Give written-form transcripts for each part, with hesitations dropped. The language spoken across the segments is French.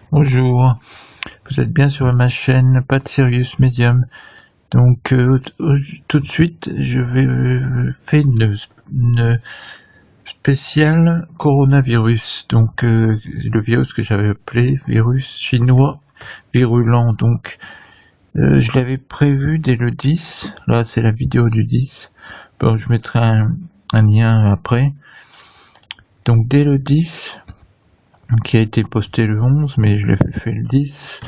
Bonjour, vous êtes bien sur ma chaîne Pas de Serious Medium. Donc tout de suite, je vais faire une spéciale coronavirus. Donc le virus que j'avais appelé virus chinois virulent. Donc je l'avais prévu dès le 10. Là, c'est la vidéo du 10. Bon, je mettrai un lien après. Donc dès le 10, qui a été posté le 11, mais je l'ai fait le 10.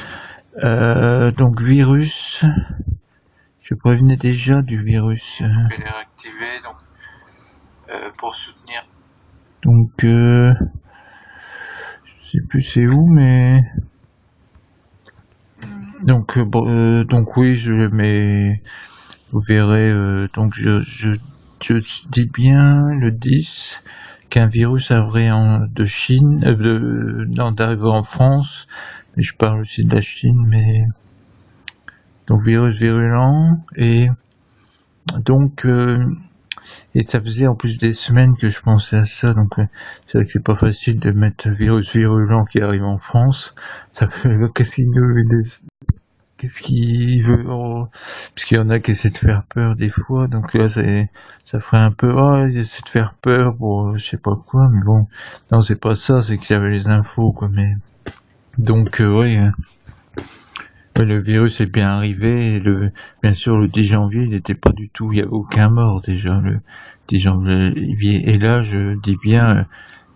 Donc virus, je prévenais déjà du virus. Je vais les réactiver donc, pour soutenir. Donc je sais plus c'est où, mais donc oui, je le mets. Vous verrez. Donc je dis bien le 10 qu'un virus arriverait de Chine, d'arriver en France. Mais je parle aussi de la Chine, mais donc virus virulent et donc et ça faisait en plus des semaines que je pensais à ça, donc c'est vrai que c'est pas facile de mettre virus virulent qui arrive en France. Ça fait qu'est-ce qu'il veut parce qu'il y en a qui essaient de faire peur des fois, donc là ça ferait un peu ils essaient de faire peur pour je sais pas quoi, mais bon non c'est pas ça, c'est qu'il y avait les infos quoi, mais donc oui. Le virus est bien arrivé, et bien sûr le 10 janvier il n'était pas du tout, il n'y avait aucun mort déjà le 10 janvier, et là je dis bien,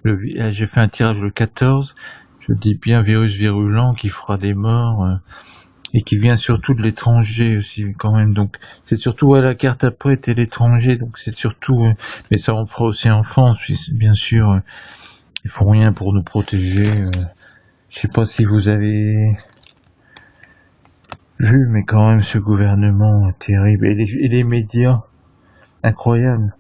j'ai fait un tirage le 14, je dis bien virus virulent qui fera des morts, et qui vient surtout de l'étranger aussi quand même, donc c'est surtout la carte après était l'étranger, donc c'est surtout, mais ça on fera aussi en France, bien sûr, ils font rien pour nous protéger, je sais pas si vous avez vu, mais quand même ce gouvernement terrible, et les médias, incroyable.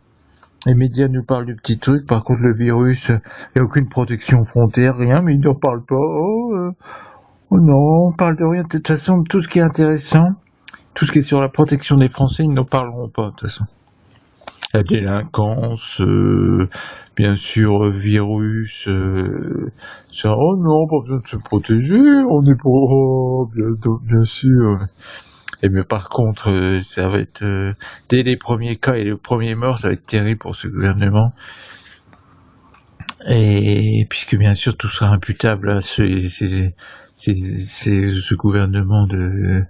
Les médias nous parlent de petits trucs, par contre le virus, il n'y a aucune protection frontière, rien, mais ils ne parlent pas. Oh non, on parle de rien. De toute façon, tout ce qui est intéressant, tout ce qui est sur la protection des Français, ils n'en parleront pas, de toute façon. La délinquance, bien sûr, virus, ça, oh non, pas besoin de se protéger, on est pour, bien sûr. Et mais par contre, ça va être dès les premiers cas et les premiers morts, ça va être terrible pour ce gouvernement. Et puisque bien sûr tout sera imputable à ce gouvernement de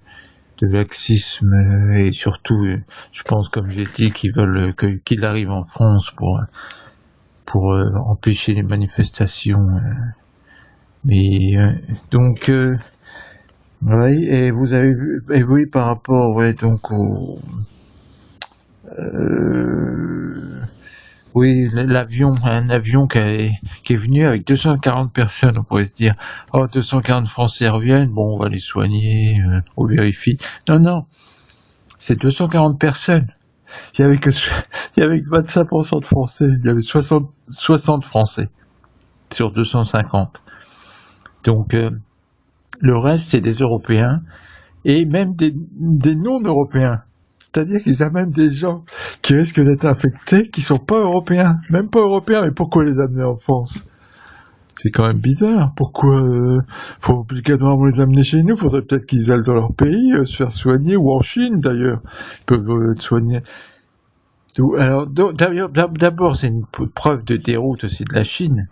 laxisme, et surtout, je pense, comme j'ai dit, qu'ils veulent qu'il arrive en France pour empêcher les manifestations. Mais donc oui, et vous avez vu, et oui, par rapport, donc au, oui, un avion qui est venu avec 240 personnes, on pourrait se dire, 240 Français reviennent, bon, on va les soigner, on vérifie. Non, c'est 240 personnes. Il y avait 25% de Français, il y avait 60 Français sur 250. Donc, le reste, c'est des Européens, et même des non-Européens. C'est-à-dire qu'il y a même des gens qui risquent d'être infectés, qui sont pas européens. Même pas européens, mais pourquoi les amener en France? C'est quand même bizarre. Pourquoi faut obligatoirement les amener chez nous? Faudrait peut-être qu'ils aillent dans leur pays, se faire soigner, ou en Chine d'ailleurs. Ils peuvent être soignés. Alors, d'abord, c'est une preuve de déroute aussi de la Chine.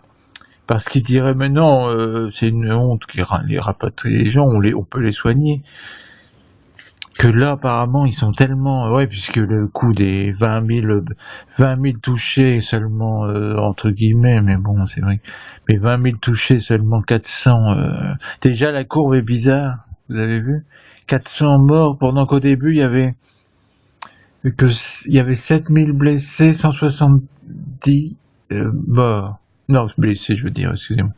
Parce qu'ils diraient, mais non, c'est une honte qu'ils les rapatrient les gens, on peut les soigner. Que là, apparemment, ils sont tellement, puisque le coût des 20 000 touchés seulement, entre guillemets, mais bon, c'est vrai, mais 20 000 touchés, seulement 400, déjà la courbe est bizarre, vous avez vu? 400 morts, pendant qu'au début, il y avait 7 000 blessés, 170 morts. Non, blessés, je veux dire, excusez-moi.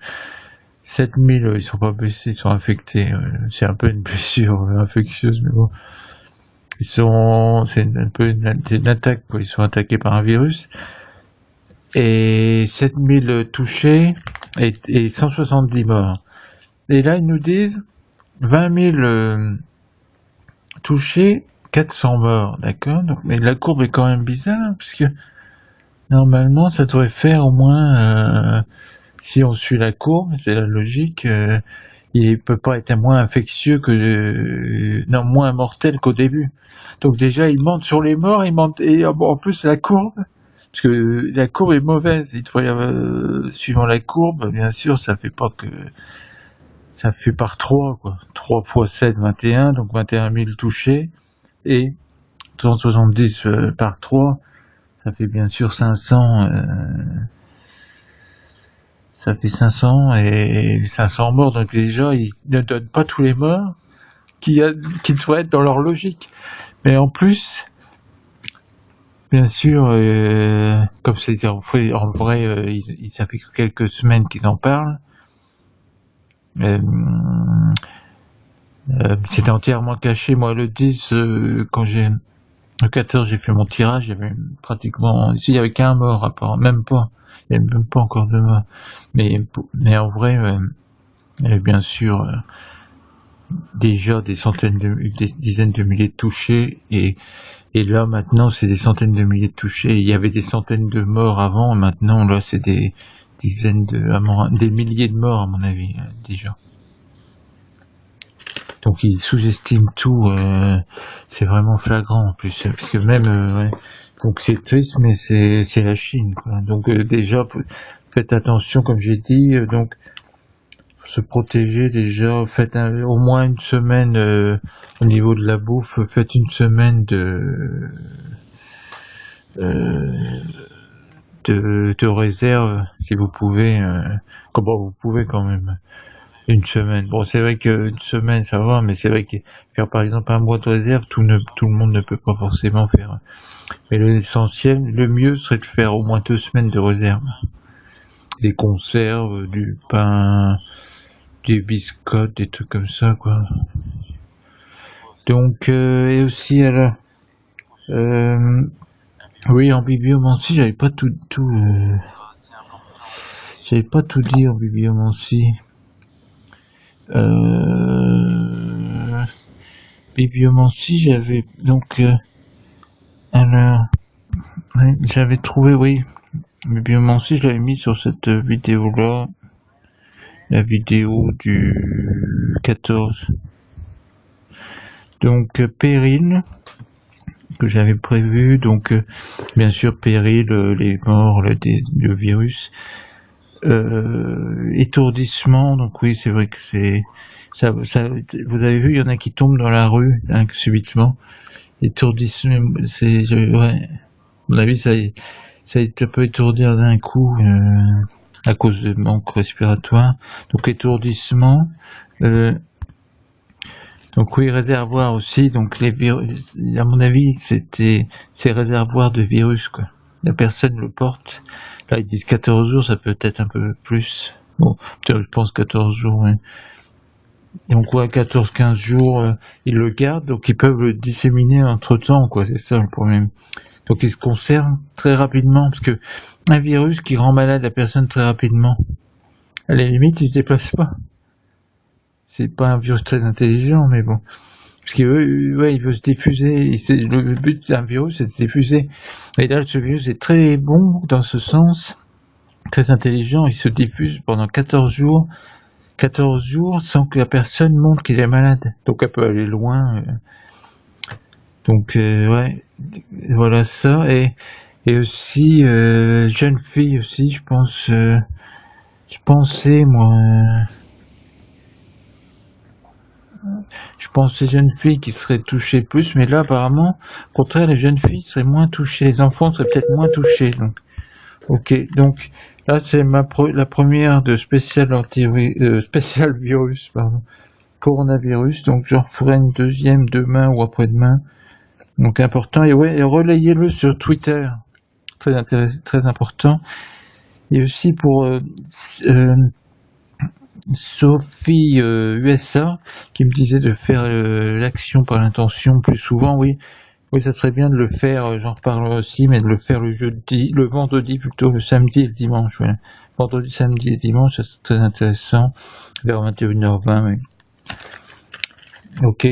7 000, ils sont pas blessés, ils sont infectés. C'est un peu une blessure infectieuse, mais bon. C'est un peu une attaque, quoi. Ils sont attaqués par un virus. Et 7 000 touchés et 170 morts. Et là, ils nous disent 20 000 touchés, 400 morts, d'accord? Donc, mais la courbe est quand même bizarre, puisque normalement, ça devrait faire au moins, si on suit la courbe, c'est la logique, il peut pas être moins infectieux non, moins mortel qu'au début. Donc déjà, il monte sur les morts, il monte, et en plus la courbe, parce que la courbe est mauvaise, il faut suivant la courbe, bien sûr, ça fait par 3, quoi. 3 fois 7, 21, donc 21 000 touchés, et 170 par 3, ça fait bien sûr 500, ça fait 500 et 500 morts, donc déjà, ils ne donnent pas tous les morts qui doivent être dans leur logique. Mais en plus, bien sûr, comme c'est en vrai, ça fait que quelques semaines qu'ils en parlent. C'était entièrement caché. Moi, le 10, le 14, j'ai fait mon tirage. Il y avait pratiquement, ici, il y avait qu'un mort, apparemment, même pas. Il y avait même pas encore de mort. Mais en vrai, il y avait bien sûr déjà des dizaines de milliers de touchés, et là maintenant c'est des centaines de milliers de touchés. Il y avait des centaines de morts avant, maintenant là c'est des milliers de morts à mon avis, déjà. Donc ils sous-estiment tout, c'est vraiment flagrant en plus, parce que même ouais. Donc c'est triste, mais c'est la Chine, quoi. Donc déjà faites attention, comme j'ai dit, donc se protéger déjà, faites au moins une semaine au niveau de la bouffe, faites une semaine de réserve si vous pouvez, vous pouvez quand même une semaine. Bon, c'est vrai qu'une semaine ça va, mais c'est vrai que faire par exemple un mois de réserve, tout le monde ne peut pas forcément faire. Mais l'essentiel, le mieux serait de faire au moins 2 semaines de réserve. Des conserves, du pain, des biscottes, des trucs comme ça, quoi. Donc et aussi alors oui, en bibliomancie, j'avais pas tout dit en bibliomancie. Bibliomancie, j'avais donc alors ouais, j'avais trouvé, oui, bibliomancie, je l'avais mis sur cette vidéo là, la vidéo du 14. Donc péril que j'avais prévu, donc bien sûr péril, les morts, le virus, étourdissement, donc oui c'est vrai que c'est ça, vous avez vu, il y en a qui tombent dans la rue subitement. Étourdissement, ouais, à mon avis ça peut étourdir d'un coup à cause de manque respiratoire. Donc étourdissement, donc oui, réservoir aussi, donc les virus, à mon avis, ces réservoirs de virus, quoi. La personne le porte. Là, ils disent 14 jours, ça peut être un peu plus. Bon, je pense 14 jours, ouais. Donc ouais, 14-15 jours, ils le gardent, donc ils peuvent le disséminer entre temps, quoi, c'est ça le problème. Donc il se conserve très rapidement, parce que un virus qui rend malade la personne très rapidement, à la limite, il se déplace pas. C'est pas un virus très intelligent, mais bon. Parce qu'il veut, il veut se diffuser. Le but d'un virus, c'est de se diffuser. Et là, ce virus est très bon dans ce sens, très intelligent. Il se diffuse pendant 14 jours. 14 jours sans que la personne montre qu'il est malade. Donc elle peut aller loin. Donc ouais, voilà ça. Et aussi jeune fille aussi, je pense. Je pensais jeunes filles qui seraient touchées plus, mais là apparemment, au contraire, les jeunes filles seraient moins touchées, les enfants seraient peut-être moins touchés. Donc, ok, donc là c'est la première de spécial virus, coronavirus. Donc j'en ferai une deuxième demain ou après-demain. Donc important, et ouais, et relayez-le sur Twitter, très important. Et aussi pour Sophie USA qui me disait de faire l'action par l'intention plus souvent. Oui, ça serait bien de le faire, j'en reparlerai aussi, mais de le faire le vendredi plutôt, le samedi et le dimanche. Ouais. Vendredi, samedi et dimanche, ça serait très intéressant, vers 21h20. Oui. Ok.